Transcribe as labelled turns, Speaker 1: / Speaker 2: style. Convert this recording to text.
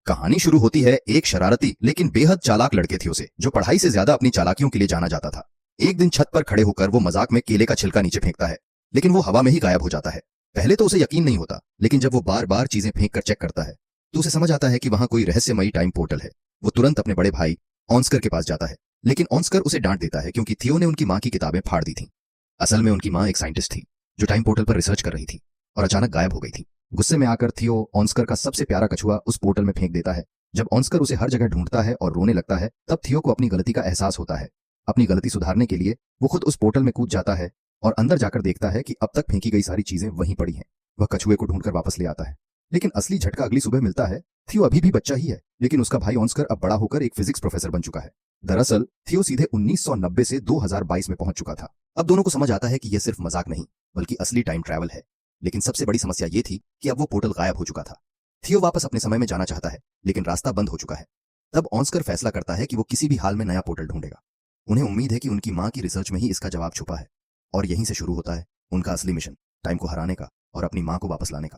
Speaker 1: कहानी शुरू होती है एक शरारती लेकिन बेहद चालाक लड़के थियो से, जो पढ़ाई से ज्यादा अपनी चालाकियों के लिए जाना जाता था। एक दिन छत पर खड़े होकर वो मजाक में केले का छिलका नीचे फेंकता है, लेकिन वो हवा में ही गायब हो जाता है। पहले तो उसे यकीन नहीं होता, लेकिन जब वो बार बार चीजें फेंक कर चेक करता है तो उसे समझ आता है कि वहां कोई रहस्यमयी टाइम पोर्टल है। वो तुरंत अपने बड़े भाई ऑन्स्कर के पास जाता है, लेकिन ऑन्स्कर उसे डांट देता है क्योंकि थियो ने उनकी माँ की किताबें फाड़ दी थीं। असल में उनकी माँ एक साइंटिस्ट थी जो टाइम पोर्टल पर रिसर्च कर रही थी और अचानक गायब हो गई थी। गुस्से में आकर थियो ऑन्स्कर का सबसे प्यारा कछुआ उस पोर्टल में फेंक देता है। जब ऑन्स्कर उसे हर जगह ढूंढता है और रोने लगता है, तब थियो को अपनी गलती का एहसास होता है। अपनी गलती सुधारने के लिए वो खुद उस पोर्टल में कूद जाता है और अंदर जाकर देखता है कि अब तक फेंकी गई सारी चीजें वहीं पड़ी हैं। वह कछुए को ढूंढकर वापस ले आता है, लेकिन असली झटका अगली सुबह मिलता है। थियो अभी भी बच्चा ही है, लेकिन उसका भाई ऑन्स्कर अब बड़ा होकर एक फिजिक्स प्रोफेसर बन चुका है। दरअसल थियो सीधे 1990 से 2022 में पहुंच चुका था। अब दोनों को समझ आता है कि यह सिर्फ मजाक नहीं बल्कि असली टाइम ट्रैवल है। लेकिन सबसे बड़ी समस्या ये थी कि अब वो पोर्टल गायब हो चुका था। थियो वापस अपने समय में जाना चाहता है, लेकिन रास्ता बंद हो चुका है। तब ऑन्स्कर फैसला करता है कि वो किसी भी हाल में नया पोर्टल ढूंढेगा। उन्हें उम्मीद है कि उनकी माँ की रिसर्च में ही इसका जवाब छुपा है, और यहीं से शुरू होता है उनका असली मिशन, टाइम को हराने का और अपनी माँ को वापस लाने का।